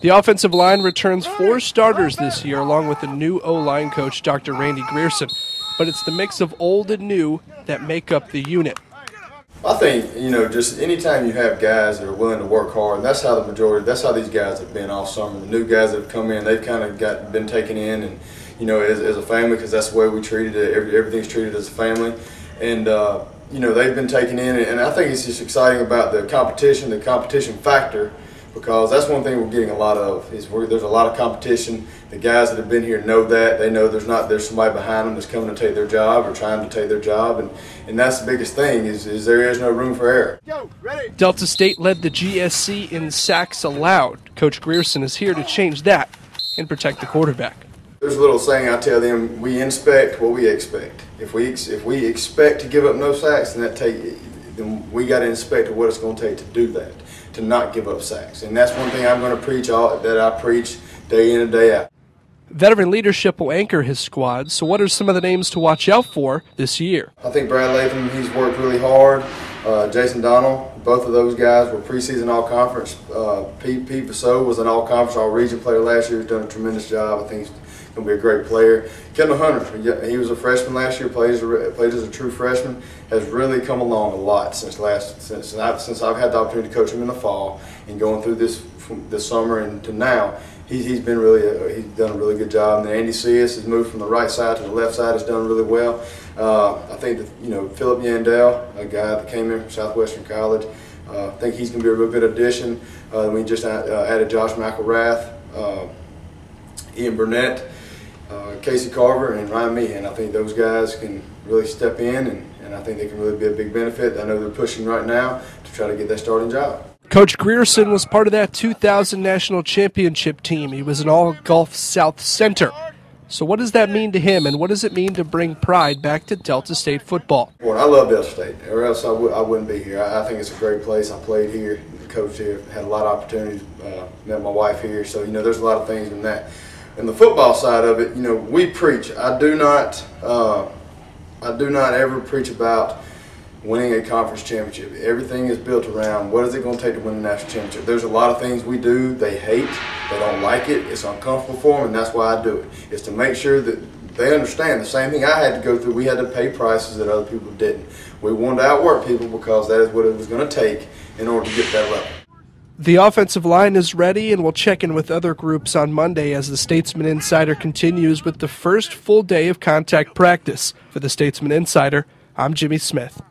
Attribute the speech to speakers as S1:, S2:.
S1: The offensive line returns 4 starters this year, along with a new O-line coach, Dr. Randy Grierson. But it's the mix of old and new that make up the unit.
S2: I think, just anytime you have guys that are willing to work hard, and that's how that's how these guys have been all summer. The new guys that have come in, they've kind of been taken in, and as a family, because that's the way we treated it. Everything's treated as a family, and they've been taken in, and I think it's just exciting about the competition factor, because that's one thing we're getting a lot of. There's a lot of competition. The guys that have been here know that. They know there's somebody behind them that's coming to take their job or trying to take their job, and that's the biggest thing is there is no room for error.
S1: Delta State led the GSC in sacks allowed. Coach Grierson is here to change that and protect the quarterback.
S2: There's a little saying I tell them: we inspect what we expect. If we expect to give up no sacks, then we got to inspect what it's going to take to do that, to not give up sacks. And that's one thing I'm going to preach that I preach day in and day out.
S1: Veteran leadership will anchor his squad, so what are some of the names to watch out for this year?
S2: I think Brad Latham, he's worked really hard. Jason Donald, both of those guys were preseason all-conference. Pete Vassaux was an all-conference, all-region player last year. He's done a tremendous job. I think he's going to be a great player. Kendall Hunter, he was a freshman last year, played as a true freshman, has really come along a lot since I've had the opportunity to coach him in the fall and going through this summer and to now. He's done a really good job. And then Andy Seas has moved from the right side to the left side, has done really well. I think that Philip Yandell, a guy that came in from Southwestern College, I think he's going to be a real good addition. We just added Josh McElrath, Ian Burnett, Casey Carver, and Ryan Meehan. I think those guys can really step in, and I think they can really be a big benefit. I know they're pushing right now to try to get that starting job.
S1: Coach Grierson was part of that 2000 national championship team. He was an all-Gulf South center. So what does that mean to him, and what does it mean to bring pride back to Delta State football?
S2: Well, I love Delta State, or else I wouldn't be here. I think it's a great place. I played here, coached here, had a lot of opportunities, met my wife here, so there's a lot of things in that. And the football side of it, we preach. I do not ever preach about winning a conference championship. Everything is built around what is it going to take to win a national championship. There's a lot of things we do they hate, they don't like it, it's uncomfortable for them, and that's why I do it. It's to make sure that they understand the same thing I had to go through. We had to pay prices that other people didn't. We wanted to outwork people because that is what it was going to take in order to get that level.
S1: The offensive line is ready, and we'll check in with other groups on Monday as the Statesmen Insider continues with the first full day of contact practice. For the Statesmen Insider, I'm Jimmy Smith.